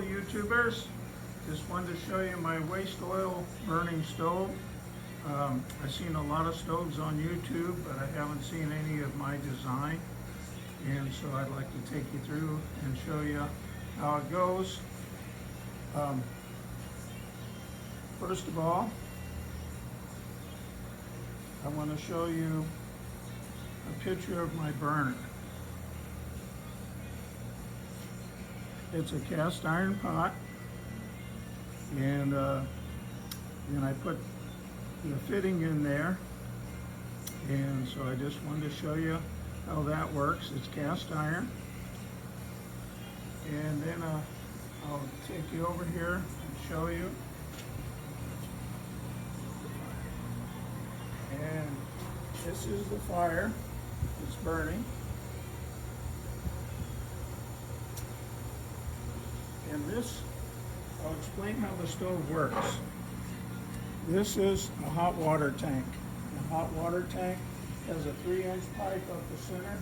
YouTubers. Just wanted to show you my waste oil burning stove. I've seen a lot of stoves on YouTube, but I haven't seen any of my design. And so I'd like to take you through and show you how it goes. First of all, I want to show you a picture of my burner. It's a cast iron pot, and then I put the fitting in there, and so I just wanted to show you how that works. It's cast iron, and then I'll take you over here and show you. And this is the fire. It's burning. And this, I'll explain how the stove works. This is a hot water tank. The hot water tank has a 3-inch pipe up the center.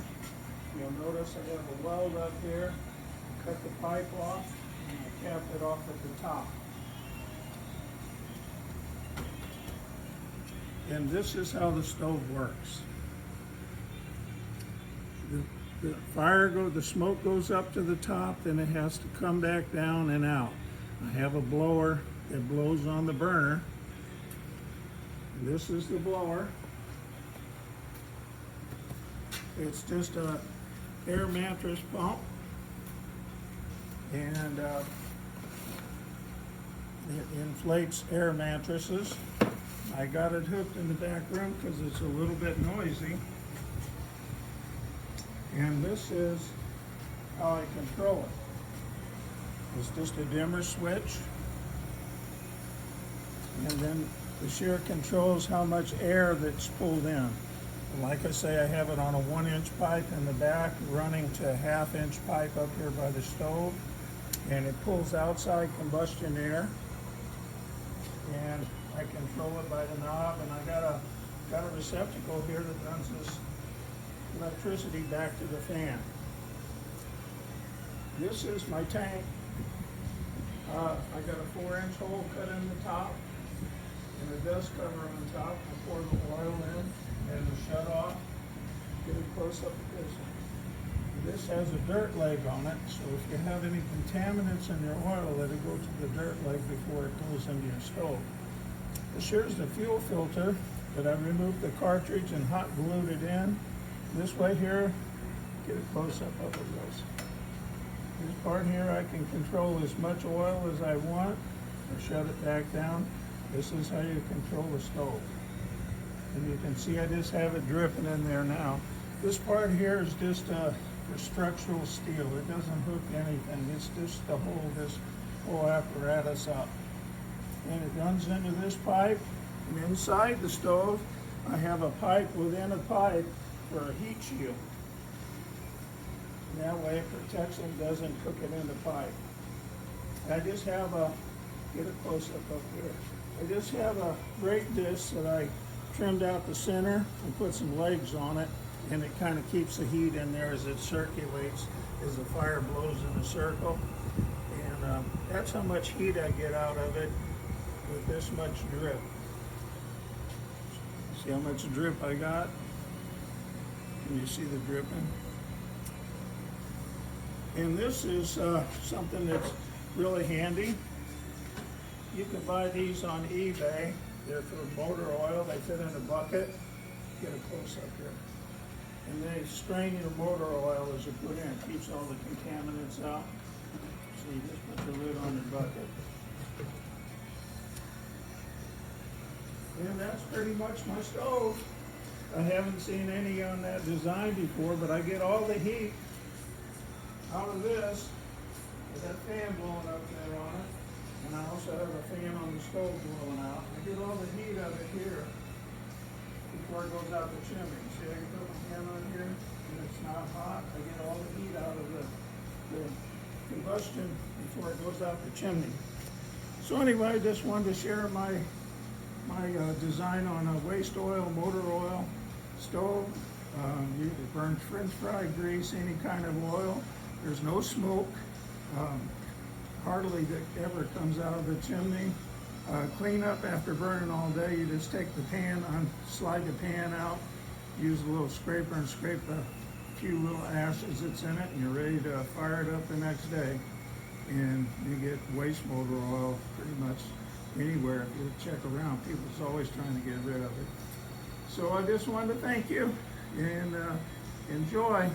You'll notice I have a weld up here. I cut the pipe off and I capped it off at the top. And this is how the stove works. The smoke goes up to the top, then it has to come back down and out. I have a blower that blows on the burner. This is the blower. It's just a air mattress pump, and it inflates air mattresses. I got it hooked in the back room because it's a little bit noisy. And this is how I control it. It's just a dimmer switch. And then the shear controls how much air that's pulled in. Like I say, I have it on a 1-inch pipe in the back, running to a 1/2-inch pipe up here by the stove. And it pulls outside combustion air. And I control it by the knob, and I got a receptacle here that runs this electricity back to the fan. This is my tank. I got a 4-inch hole cut in the top and a dust cover on top. I pour the oil in and the shut off. Get a close up of this. This has a dirt leg on it, so if you have any contaminants in your oil, let it go to the dirt leg before it goes into your stove. This here's the fuel filter that I removed the cartridge and hot glued it in. This way here, get a close up of this. This part here I can control as much oil as I want or shut it back down. This is how you control the stove. And you can see I just have it dripping in there now. This part here is just for structural steel. It doesn't hook anything. It's just to hold this whole apparatus up. And it runs into this pipe, and inside the stove I have a pipe within a pipe for a heat shield. And that way it protects it, doesn't cook it in the pipe. I just have get a close up here. I just have a brake disc that I trimmed out the center and put some legs on it, and it kind of keeps the heat in there as it circulates, as the fire blows in a circle. And that's how much heat I get out of it with this much drip. See how much drip I got? Can you see the dripping? And this is something that's really handy. You can buy these on eBay. They're for motor oil. They fit in a bucket. Get a close up here. And they strain your motor oil as you put in. It keeps all the contaminants out. So you just put the lid on your bucket. And that's pretty much my stove. I haven't seen any on that design before, but I get all the heat out of this with that fan blowing up there on it. And I also have a fan on the stove blowing out. I get all the heat out of here before it goes out the chimney. See, I can put my hand on here and it's not hot. I get all the heat out of the combustion before it goes out the chimney. So anyway, I just wanted to share my design on a waste oil, motor oil stove. You burn French fry grease, any kind of oil. There's no smoke. hardly that ever comes out of the chimney. Clean up after burning all day. You just take the pan, slide the pan out, use a little scraper and scrape the few little ashes that's in it, and you're ready to fire it up the next day. And you get waste motor oil pretty much anywhere. If you check around, people's always trying to get rid of it. So I just wanted to thank you and enjoy.